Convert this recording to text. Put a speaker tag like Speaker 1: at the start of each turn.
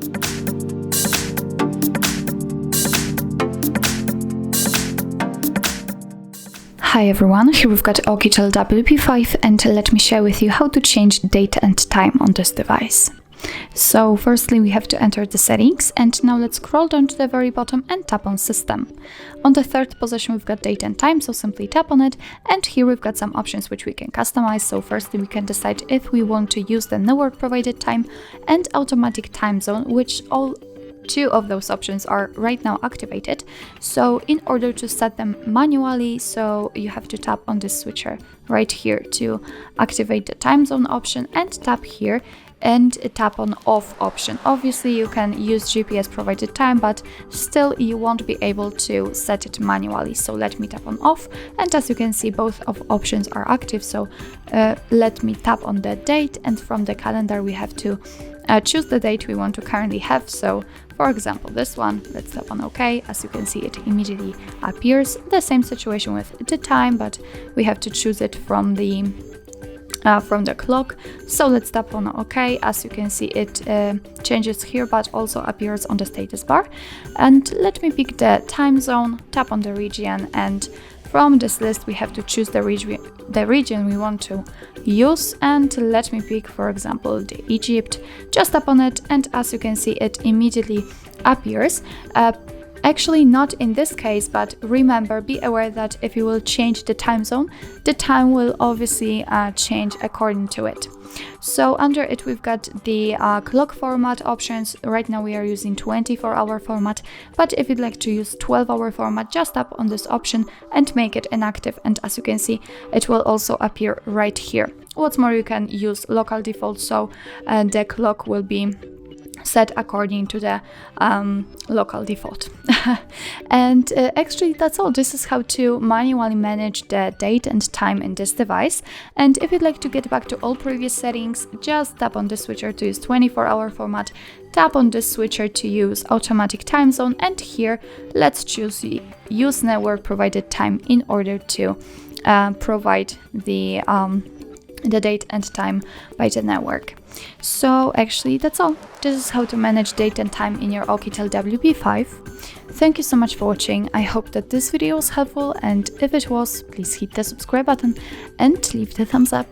Speaker 1: Hi everyone, here we've got OUKITEL WP5 and let me share with you how to change date and time on this device. So firstly we have to enter the settings, and now let's scroll down to the very bottom and tap on System. On the third position we've got date and time, so simply tap on it, and here we've got some options which we can customize. So firstly we can decide if we want to use the network provided time and automatic time zone, which all two of those options are right now activated. So in order to set them manually, so you have to tap on this switcher right here to activate the time zone option, and tap here and tap on off option. Obviously you can use GPS provided time, but still you won't be able to set it manually. So let me tap on off, and as you can see both of options are active. So let me tap on the date, and from the calendar we have to choose the date we want to currently have. So for example this one, let's tap on OK. As you can see it immediately appears. The same situation with the time, but we have to choose it from the clock. So let's tap on OK. As you can see it changes here but also appears on the status bar. And let me pick the time zone, tap on the region, and from this list we have to choose the region we want to use, and let me pick for example the Egypt. Just tap on it, and as you can see it immediately appears. Actually not in this case, but remember, be aware that if you will change the time zone, the time will obviously change according to it. So under it we've got the clock format options. Right now we are using 24-hour format, but if you'd like to use 12-hour format, just tap on this option and make it inactive, and as you can see it will also appear right here. What's more, you can use local default, so the clock will be set according to the local default. And actually that's all. This is how to manually manage the date and time in this device. And if you'd like to get back to all previous settings, just tap on the switcher to use 24-hour format, tap on this switcher to use automatic time zone, and here let's choose use network provided time in order to provide the date and time by the network. So actually that's all. This is how to manage date and time in your OUKITEL WP5. Thank you so much for watching. I hope that this video was helpful, and if it was, please hit the subscribe button and leave the thumbs up.